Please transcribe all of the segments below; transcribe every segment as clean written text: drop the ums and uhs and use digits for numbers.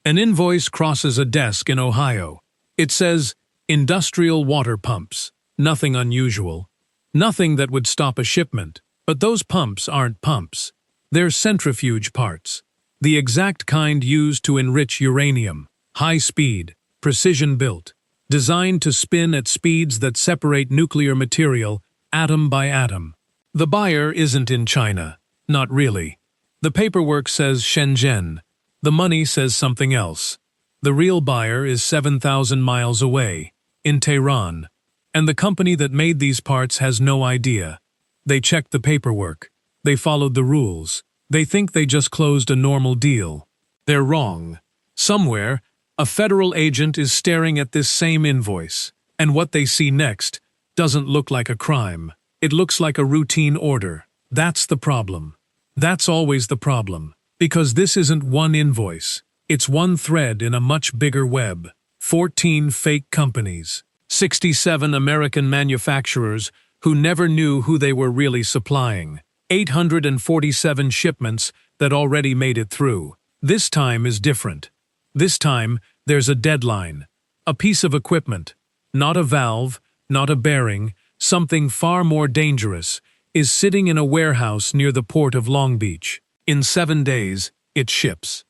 An invoice crosses a desk in Ohio. It says, "Industrial water pumps." Nothing unusual. Nothing that would stop a shipment. But those pumps aren't pumps. They're centrifuge parts. The exact kind used to enrich uranium. High speed, precision built. Designed to spin at speeds that separate nuclear material atom by atom. The buyer isn't in China. Not really. The paperwork says Shenzhen. The money says something else. The real buyer is 7,000 miles away, in Tehran. And the company that made these parts has no idea. They checked the paperwork. They followed the rules. They think they just closed a normal deal. They're wrong. Somewhere, a federal agent is staring at this same invoice, and what they see next doesn't look like a crime. It looks like a routine order. That's the problem. That's always the problem, because this isn't one invoice. It's one thread in a much bigger web. 14 fake companies. 67 American manufacturers who never knew who they were really supplying. 847 shipments that already made it through. This time is different. This time, there's a deadline. A piece of equipment, not a valve, not a bearing, something far more dangerous, is sitting in a warehouse near the port of Long Beach. In 7 days, it ships.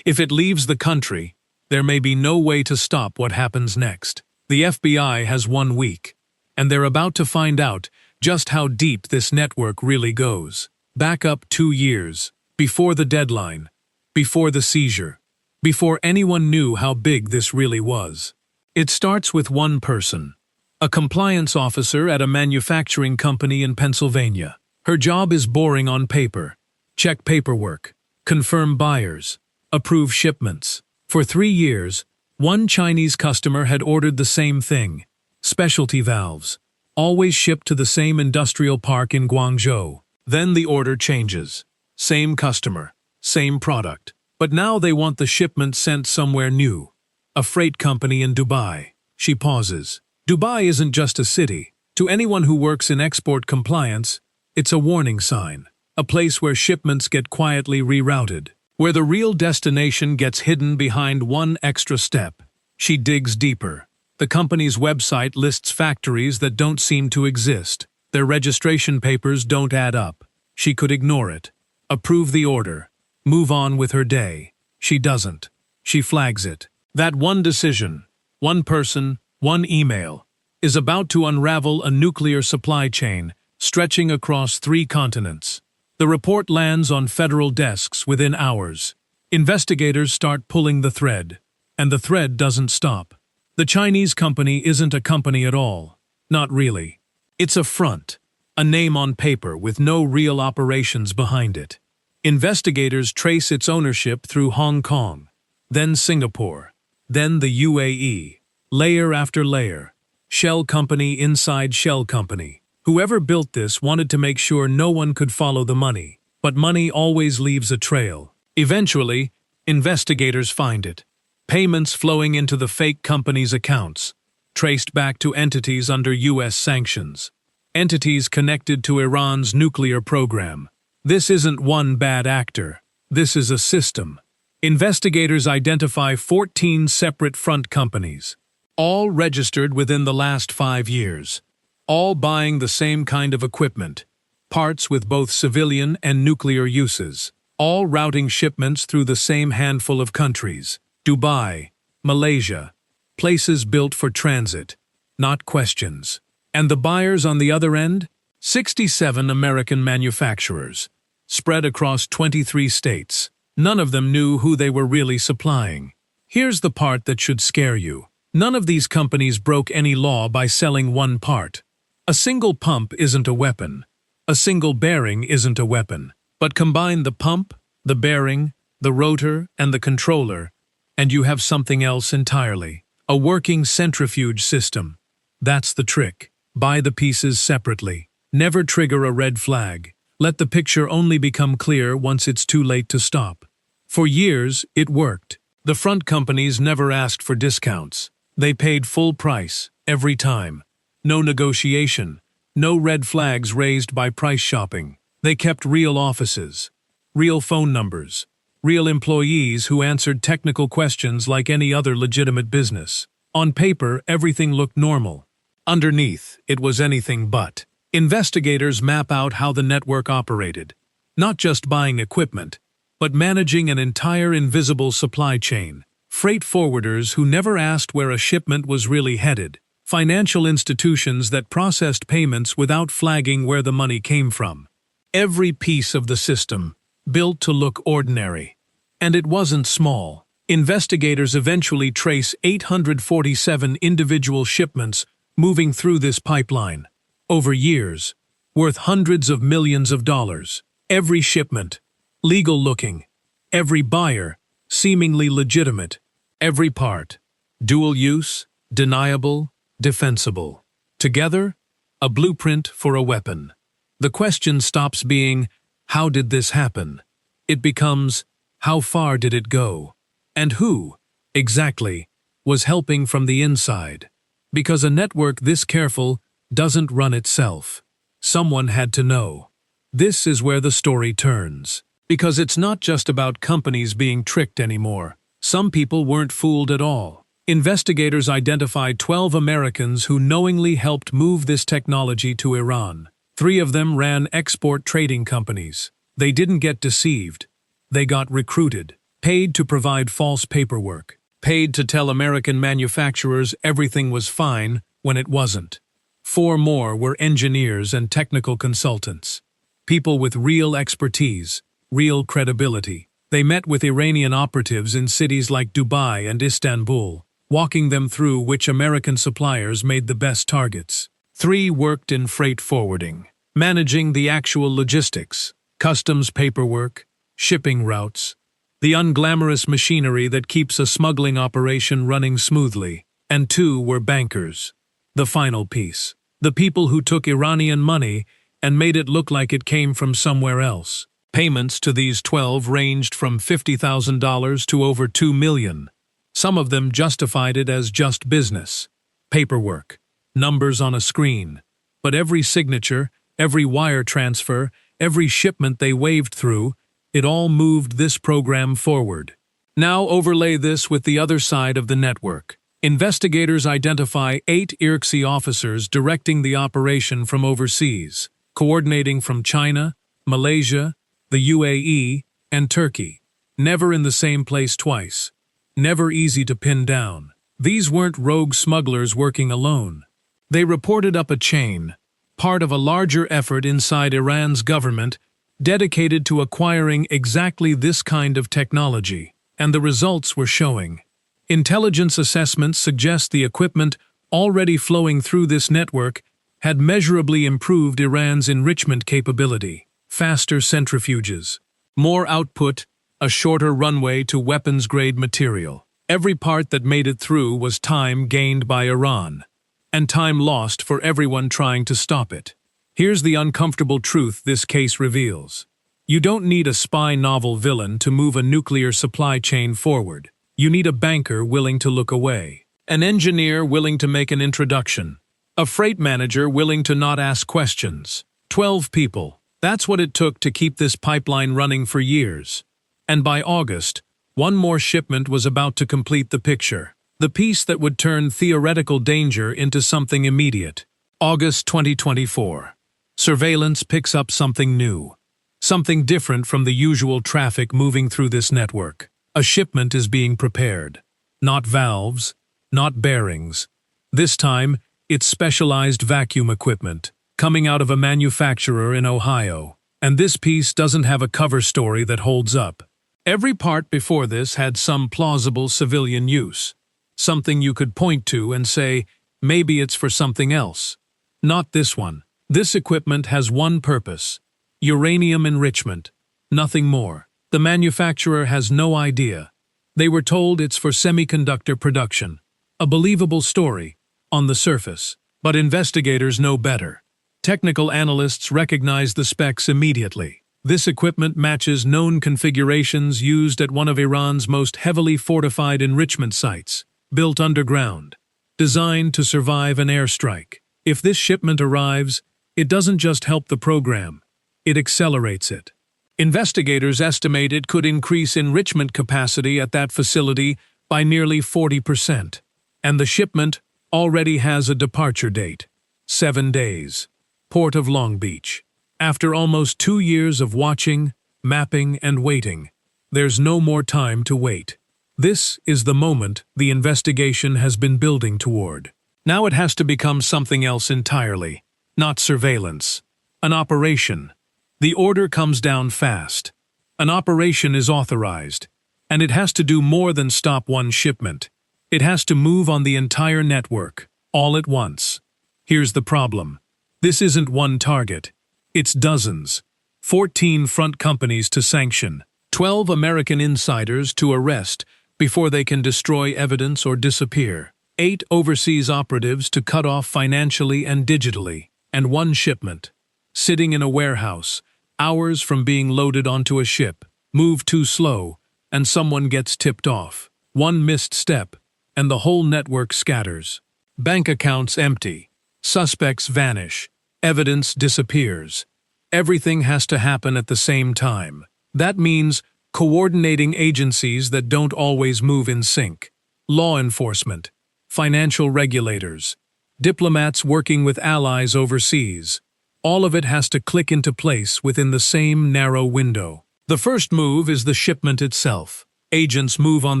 If it leaves the country, there may be no way to stop what happens next. The FBI has 1 week, and they're about to find out just how deep this network really goes. Back up 2 years, before the deadline, before the seizure, before anyone knew how big this really was. It starts with one person, a compliance officer at a manufacturing company in Pennsylvania. Her job is boring on paper. Check paperwork, confirm buyers, approve shipments. For 3 years, one Chinese customer had ordered the same thing, specialty valves, always shipped to the same industrial park in Guangzhou. Then the order changes. Same customer, same product. But now they want the shipment sent somewhere new. A freight company in Dubai. She pauses. Dubai isn't just a city. To anyone who works in export compliance, it's a warning sign. A place where shipments get quietly rerouted. Where the real destination gets hidden behind one extra step. She digs deeper. The company's website lists factories that don't seem to exist. Their registration papers don't add up. She could ignore it. Approve the order. Move on with her day. She doesn't. She flags it. That one decision, one person, one email, is about to unravel a nuclear supply chain stretching across 3 continents. The report lands on federal desks within hours. Investigators start pulling the thread, and the thread doesn't stop. The Chinese company isn't a company at all. Not really. It's a front, a name on paper with no real operations behind it. Investigators trace its ownership through Hong Kong, then Singapore, then the UAE, layer after layer, shell company inside shell company. Whoever built this wanted to make sure no one could follow the money, but money always leaves a trail. Eventually, investigators find it. Payments flowing into the fake company's accounts, traced back to entities under U.S. sanctions. Entities connected to Iran's nuclear program. This isn't one bad actor. This is a system. Investigators identify 14 separate front companies, all registered within the last 5 years, all buying the same kind of equipment, parts with both civilian and nuclear uses, all routing shipments through the same handful of countries, Dubai, Malaysia, places built for transit, not questions. And the buyers on the other end? 67 American manufacturers, spread across 23 states. None of them knew who they were really supplying. Here's the part that should scare you. None of these companies broke any law by selling one part. A single pump isn't a weapon. A single bearing isn't a weapon. But combine the pump, the bearing, the rotor, and the controller, and you have something else entirely. A working centrifuge system. That's the trick. Buy the pieces separately. Never trigger a red flag. Let the picture only become clear once it's too late to stop. For years, it worked. The front companies never asked for discounts. They paid full price, every time. No negotiation. No red flags raised by price shopping. They kept real offices, real phone numbers, real employees who answered technical questions like any other legitimate business. On paper, everything looked normal. Underneath, it was anything but. Investigators map out how the network operated, not just buying equipment, but managing an entire invisible supply chain. Freight forwarders who never asked where a shipment was really headed. Financial institutions that processed payments without flagging where the money came from. Every piece of the system, built to look ordinary. And it wasn't small. Investigators eventually trace 847 individual shipments moving through this pipeline. Over years, worth hundreds of millions of dollars. Every shipment, legal-looking. Every buyer, seemingly legitimate. Every part, dual-use, deniable, defensible. Together, a blueprint for a weapon. The question stops being, how did this happen? It becomes, how far did it go? And who, exactly, was helping from the inside? Because a network this careful doesn't run itself. Someone had to know. This is where the story turns. Because it's not just about companies being tricked anymore. Some people weren't fooled at all. Investigators identified 12 Americans who knowingly helped move this technology to Iran. 3 of them ran export trading companies. They didn't get deceived. They got recruited, paid to provide false paperwork, paid to tell American manufacturers everything was fine when it wasn't. 4 more were engineers and technical consultants. People with real expertise, real credibility. They met with Iranian operatives in cities like Dubai and Istanbul, walking them through which American suppliers made the best targets. 3 worked in freight forwarding, managing the actual logistics, customs paperwork, shipping routes, the unglamorous machinery that keeps a smuggling operation running smoothly. And 2 were bankers. The final piece. The people who took Iranian money and made it look like it came from somewhere else. Payments to these 12 ranged from $50,000 to over $2 million. Some of them justified it as just business. Paperwork. Numbers on a screen. But every signature, every wire transfer, every shipment they waved through, it all moved this program forward. Now overlay this with the other side of the network. Investigators identify 8 IRCC officers directing the operation from overseas, coordinating from China, Malaysia, the UAE, and Turkey. Never in the same place twice. Never easy to pin down. These weren't rogue smugglers working alone. They reported up a chain, part of a larger effort inside Iran's government dedicated to acquiring exactly this kind of technology, and the results were showing. Intelligence assessments suggest the equipment already flowing through this network had measurably improved Iran's enrichment capability. Faster centrifuges, more output, a shorter runway to weapons-grade material. Every part that made it through was time gained by Iran, and time lost for everyone trying to stop it. Here's the uncomfortable truth this case reveals. You don't need a spy novel villain to move a nuclear supply chain forward. You need a banker willing to look away, an engineer willing to make an introduction, a freight manager willing to not ask questions. 12 people. That's what it took to keep this pipeline running for years. And by August, 1 more shipment was about to complete the picture. The piece that would turn theoretical danger into something immediate. August 2024. Surveillance picks up something new. Something different from the usual traffic moving through this network. A shipment is being prepared. Not valves, not bearings. This time, it's specialized vacuum equipment, coming out of a manufacturer in Ohio. And this piece doesn't have a cover story that holds up. Every part before this had some plausible civilian use. Something you could point to and say, maybe it's for something else. Not this one. This equipment has one purpose: uranium enrichment. Nothing more. The manufacturer has no idea. They were told it's for semiconductor production. A believable story, on the surface. But investigators know better. Technical analysts recognize the specs immediately. This equipment matches known configurations used at one of Iran's most heavily fortified enrichment sites, built underground, designed to survive an airstrike. If this shipment arrives, it doesn't just help the program, it accelerates it. Investigators estimate it could increase enrichment capacity at that facility by nearly 40%. And the shipment already has a departure date: 7 days. Port of Long Beach. After almost 2 years of watching, mapping, and waiting, there's no more time to wait. This is the moment the investigation has been building toward. Now it has to become something else entirely. Not surveillance. An operation. The order comes down fast. An operation is authorized, and it has to do more than stop one shipment. It has to move on the entire network, all at once. Here's the problem. This isn't one target. It's dozens. 14 front companies to sanction, 12 American insiders to arrest before they can destroy evidence or disappear, 8 overseas operatives to cut off financially and digitally, and one shipment, sitting in a warehouse, hours from being loaded onto a ship, move too slow, and someone gets tipped off. One missed step, and the whole network scatters. Bank accounts empty. Suspects vanish. Evidence disappears. Everything has to happen at the same time. That means coordinating agencies that don't always move in sync. Law enforcement, financial regulators, diplomats working with allies overseas. All of it has to click into place within the same narrow window. The first move is the shipment itself. Agents move on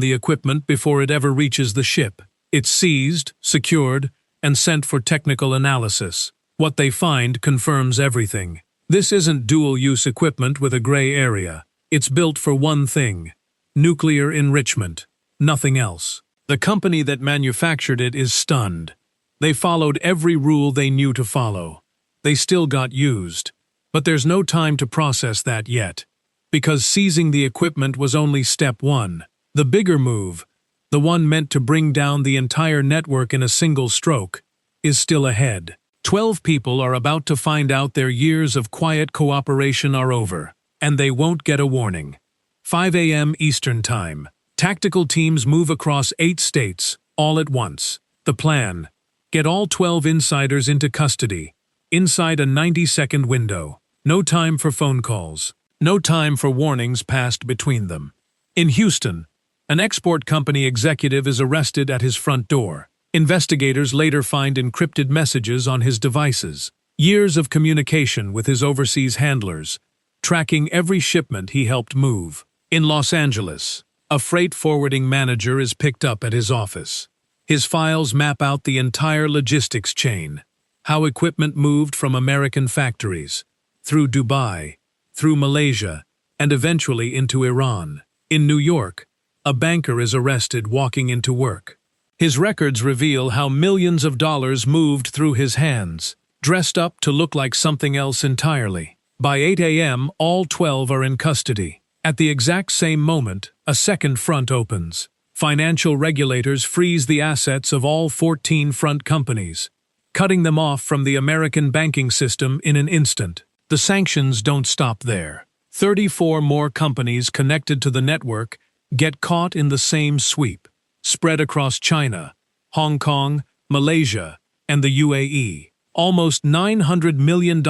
the equipment before it ever reaches the ship. It's seized, secured, and sent for technical analysis. What they find confirms everything. This isn't dual-use equipment with a gray area. It's built for one thing: nuclear enrichment. Nothing else. The company that manufactured it is stunned. They followed every rule they knew to follow. They still got used. But there's no time to process that yet. Because seizing the equipment was only step one. The bigger move, the one meant to bring down the entire network in a single stroke, is still ahead. 12 people are about to find out their years of quiet cooperation are over, and they won't get a warning. 5 a.m. Eastern Time. Tactical teams move across 8 states, all at once. The plan: get all 12 insiders into custody, inside a 90-second window. No time for phone calls. No time for warnings passed between them. In Houston, an export company executive is arrested at his front door. Investigators later find encrypted messages on his devices. Years of communication with his overseas handlers, tracking every shipment he helped move. In Los Angeles, a freight forwarding manager is picked up at his office. His files map out the entire logistics chain, how equipment moved from American factories, through Dubai, through Malaysia, and eventually into Iran. In New York, a banker is arrested walking into work. His records reveal how millions of dollars moved through his hands, dressed up to look like something else entirely. By 8 a.m., all 12 are in custody. At the exact same moment, a second front opens. Financial regulators freeze the assets of all 14 front companies, cutting them off from the American banking system in an instant. The sanctions don't stop there. 34 more companies connected to the network get caught in the same sweep, spread across China, Hong Kong, Malaysia, and the UAE. Almost $900 million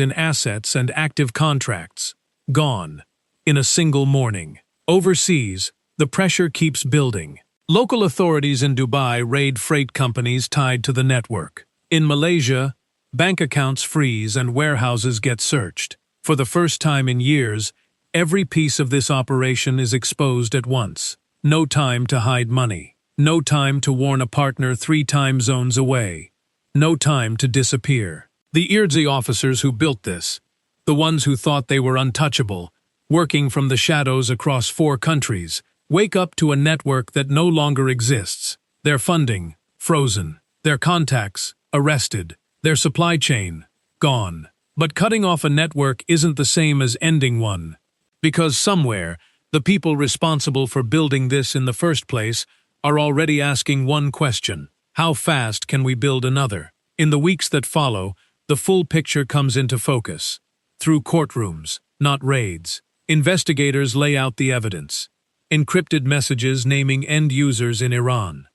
in assets and active contracts gone in a single morning. Overseas, the pressure keeps building. Local authorities in Dubai raid freight companies tied to the network. In Malaysia, bank accounts freeze and warehouses get searched. For the first time in years, every piece of this operation is exposed at once. No time to hide money. No time to warn a partner 3 time zones away. No time to disappear. The IRDZI officers who built this, the ones who thought they were untouchable, working from the shadows across 4 countries, wake up to a network that no longer exists. Their funding, frozen. Their contacts, arrested. Their supply chain, gone. But cutting off a network isn't the same as ending one. Because somewhere, the people responsible for building this in the first place are already asking one question: how fast can we build another? In the weeks that follow, the full picture comes into focus. Through courtrooms, not raids, investigators lay out the evidence. Encrypted messages naming end users in Iran.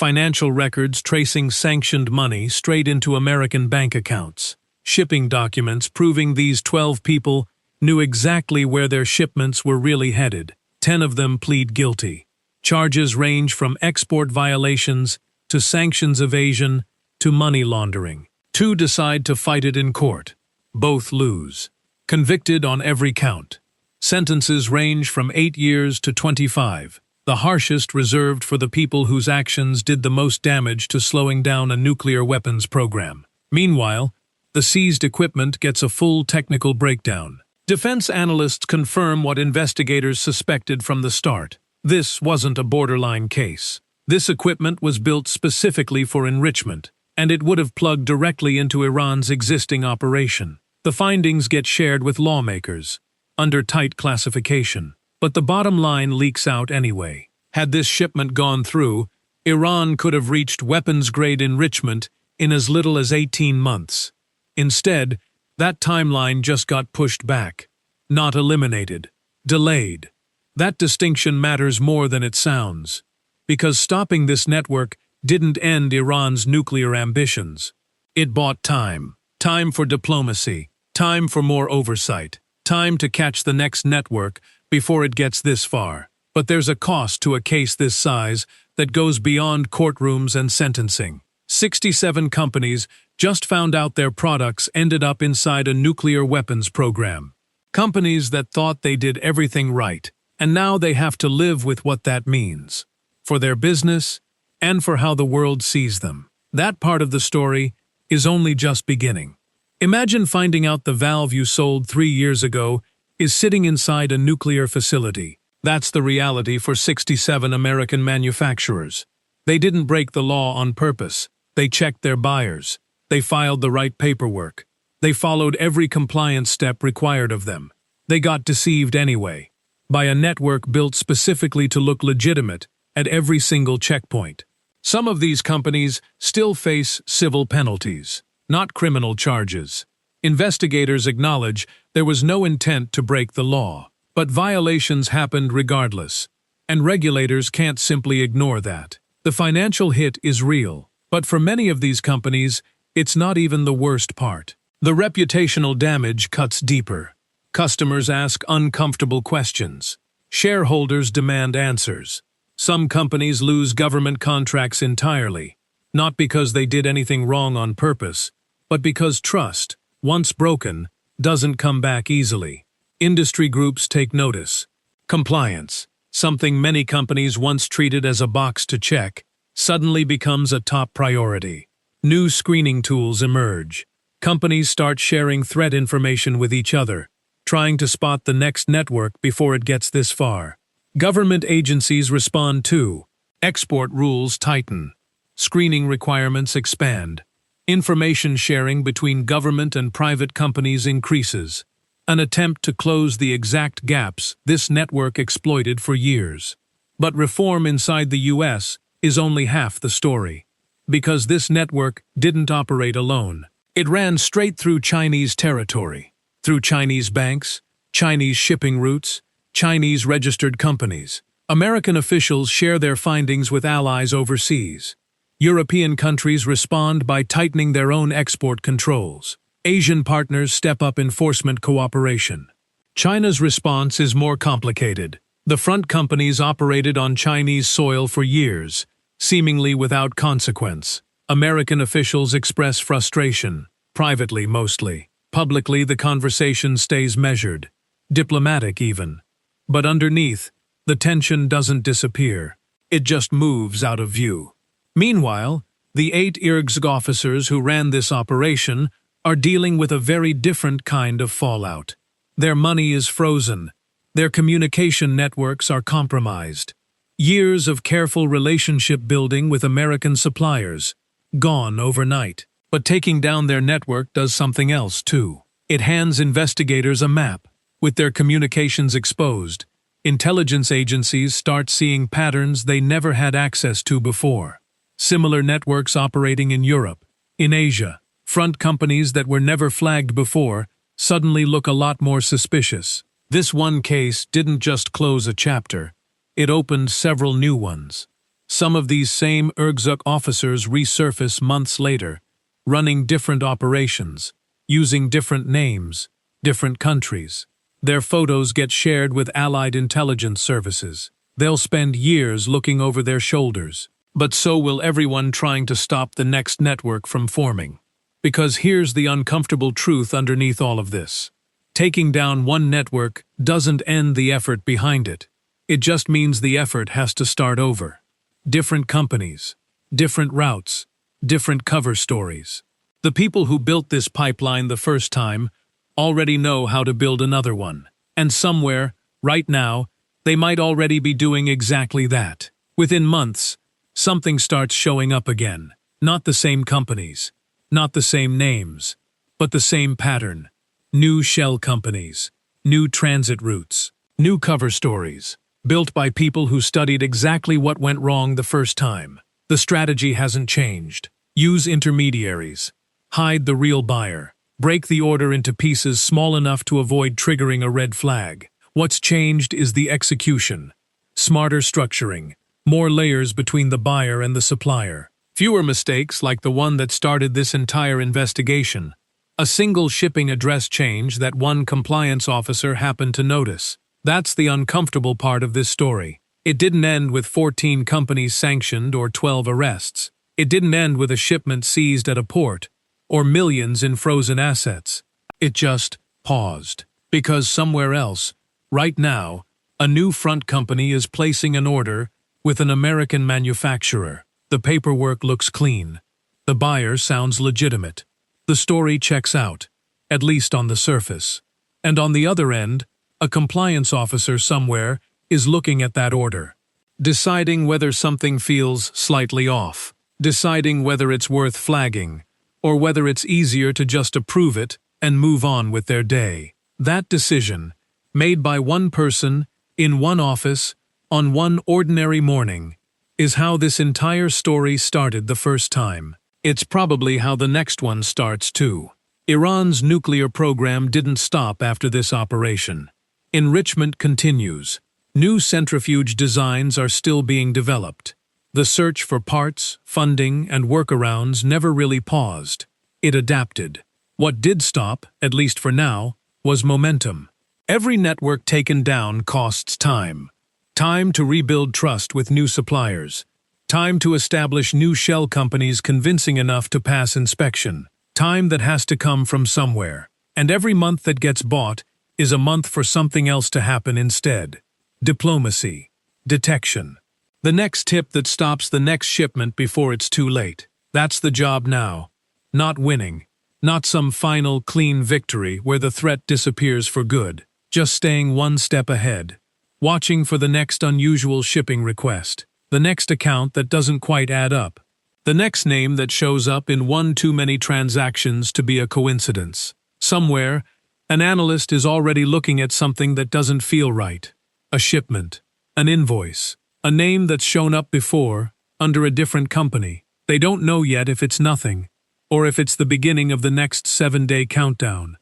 Financial records tracing sanctioned money straight into American bank accounts. Shipping documents proving these 12 people knew exactly where their shipments were really headed. 10 of them plead guilty. Charges range from export violations to sanctions evasion to money laundering. 2 decide to fight it in court. Both lose. Convicted on every count. Sentences range from 8 years to 25, the harshest reserved for the people whose actions did the most damage to slowing down a nuclear weapons program. Meanwhile, the seized equipment gets a full technical breakdown. Defense analysts confirm what investigators suspected from the start. This wasn't a borderline case. This equipment was built specifically for enrichment, and it would have plugged directly into Iran's existing operation. The findings get shared with lawmakers, under tight classification. But the bottom line leaks out anyway. Had this shipment gone through, Iran could have reached weapons-grade enrichment in as little as 18 months. Instead, that timeline just got pushed back. Not eliminated. Delayed. That distinction matters more than it sounds. Because stopping this network didn't end Iran's nuclear ambitions. It bought time. Time for diplomacy. Time for more oversight. Time to catch the next network before it gets this far. But there's a cost to a case this size that goes beyond courtrooms and sentencing. 67 companies just found out their products ended up inside a nuclear weapons program. Companies that thought they did everything right, and now they have to live with what that means. For their business, and for how the world sees them. That part of the story is only just beginning. Imagine finding out the valve you sold 3 years ago is sitting inside a nuclear facility. That's the reality for 67 American manufacturers. They didn't break the law on purpose. They checked their buyers. They filed the right paperwork. They followed every compliance step required of them. They got deceived anyway, by a network built specifically to look legitimate at every single checkpoint. Some of these companies still face civil penalties, not criminal charges. Investigators acknowledge there was no intent to break the law, but violations happened regardless, and regulators can't simply ignore that. The financial hit is real, but for many of these companies, it's not even the worst part. The reputational damage cuts deeper. Customers ask uncomfortable questions. Shareholders demand answers. Some companies lose government contracts entirely, not because they did anything wrong on purpose, but because trust, once broken, doesn't come back easily. Industry groups take notice. Compliance, something many companies once treated as a box to check, suddenly becomes a top priority. New screening tools emerge. Companies start sharing threat information with each other, trying to spot the next network before it gets this far. Government agencies respond too. Export rules tighten. Screening requirements expand. Information sharing between government and private companies increases. An attempt to close the exact gaps this network exploited for years. But reform inside the US is only half the story. Because this network didn't operate alone. It ran straight through Chinese territory, through Chinese banks, Chinese shipping routes, Chinese registered companies. American officials share their findings with allies overseas. European countries respond by tightening their own export controls. Asian partners step up enforcement cooperation. China's response is more complicated. The front companies operated on Chinese soil for years, seemingly without consequence. American officials express frustration, privately mostly. Publicly, the conversation stays measured, diplomatic even. But underneath, the tension doesn't disappear. It just moves out of view. Meanwhile, the 8 IRGS officers who ran this operation are dealing with a very different kind of fallout. Their money is frozen. Their communication networks are compromised. Years of careful relationship building with American suppliers, gone overnight. But taking down their network does something else too. It hands investigators a map. With their communications exposed, intelligence agencies start seeing patterns they never had access to before. Similar networks operating in Europe, in Asia. Front companies that were never flagged before suddenly look a lot more suspicious. This one case didn't just close a chapter, it opened several new ones. Some of these same IRGS officers resurface months later, running different operations, using different names, different countries. Their photos get shared with allied intelligence services. They'll spend years looking over their shoulders. But so will everyone trying to stop the next network from forming. Because here's the uncomfortable truth underneath all of this. Taking down one network doesn't end the effort behind it. It just means the effort has to start over. Different companies, different routes, different cover stories. The people who built this pipeline the first time already know how to build another one. And somewhere, right now, they might already be doing exactly that. Within months, something starts showing up again. Not the same companies, not the same names, but the same pattern. New shell companies, new transit routes, new cover stories, built by people who studied exactly what went wrong the first time. The strategy hasn't changed. Use intermediaries. Hide the real buyer. Break the order into pieces small enough to avoid triggering a red flag. What's changed is the execution. Smarter structuring. More layers between the buyer and the supplier. Fewer mistakes like the one that started this entire investigation. A single shipping address change that one compliance officer happened to notice. That's the uncomfortable part of this story. It didn't end with 14 companies sanctioned or 12 arrests. It didn't end with a shipment seized at a port, or millions in frozen assets. It just paused. Because somewhere else, right now, a new front company is placing an order with an American manufacturer. The paperwork looks clean. The buyer sounds legitimate. The story checks out, at least on the surface. And on the other end, a compliance officer somewhere is looking at that order, deciding whether something feels slightly off, deciding whether it's worth flagging, or whether it's easier to just approve it and move on with their day. That decision, made by one person, in one office, on one ordinary morning, is how this entire story started the first time. It's probably how the next one starts too. Iran's nuclear program didn't stop after this operation. Enrichment continues. New centrifuge designs are still being developed. The search for parts, funding, and workarounds never really paused. It adapted. What did stop, at least for now, was momentum. Every network taken down costs time. Time to rebuild trust with new suppliers. Time to establish new shell companies convincing enough to pass inspection. Time that has to come from somewhere. And every month that gets bought is a month for something else to happen instead. Diplomacy. Detection. The next tip that stops the next shipment before it's too late. That's the job now. Not winning. Not some final, clean victory where the threat disappears for good. Just staying one step ahead. Watching for the next unusual shipping request. The next account that doesn't quite add up. The next name that shows up in one too many transactions to be a coincidence. Somewhere, an analyst is already looking at something that doesn't feel right. A shipment. An invoice. A name that's shown up before, under a different company. They don't know yet if it's nothing, or if it's the beginning of the next 7-day countdown.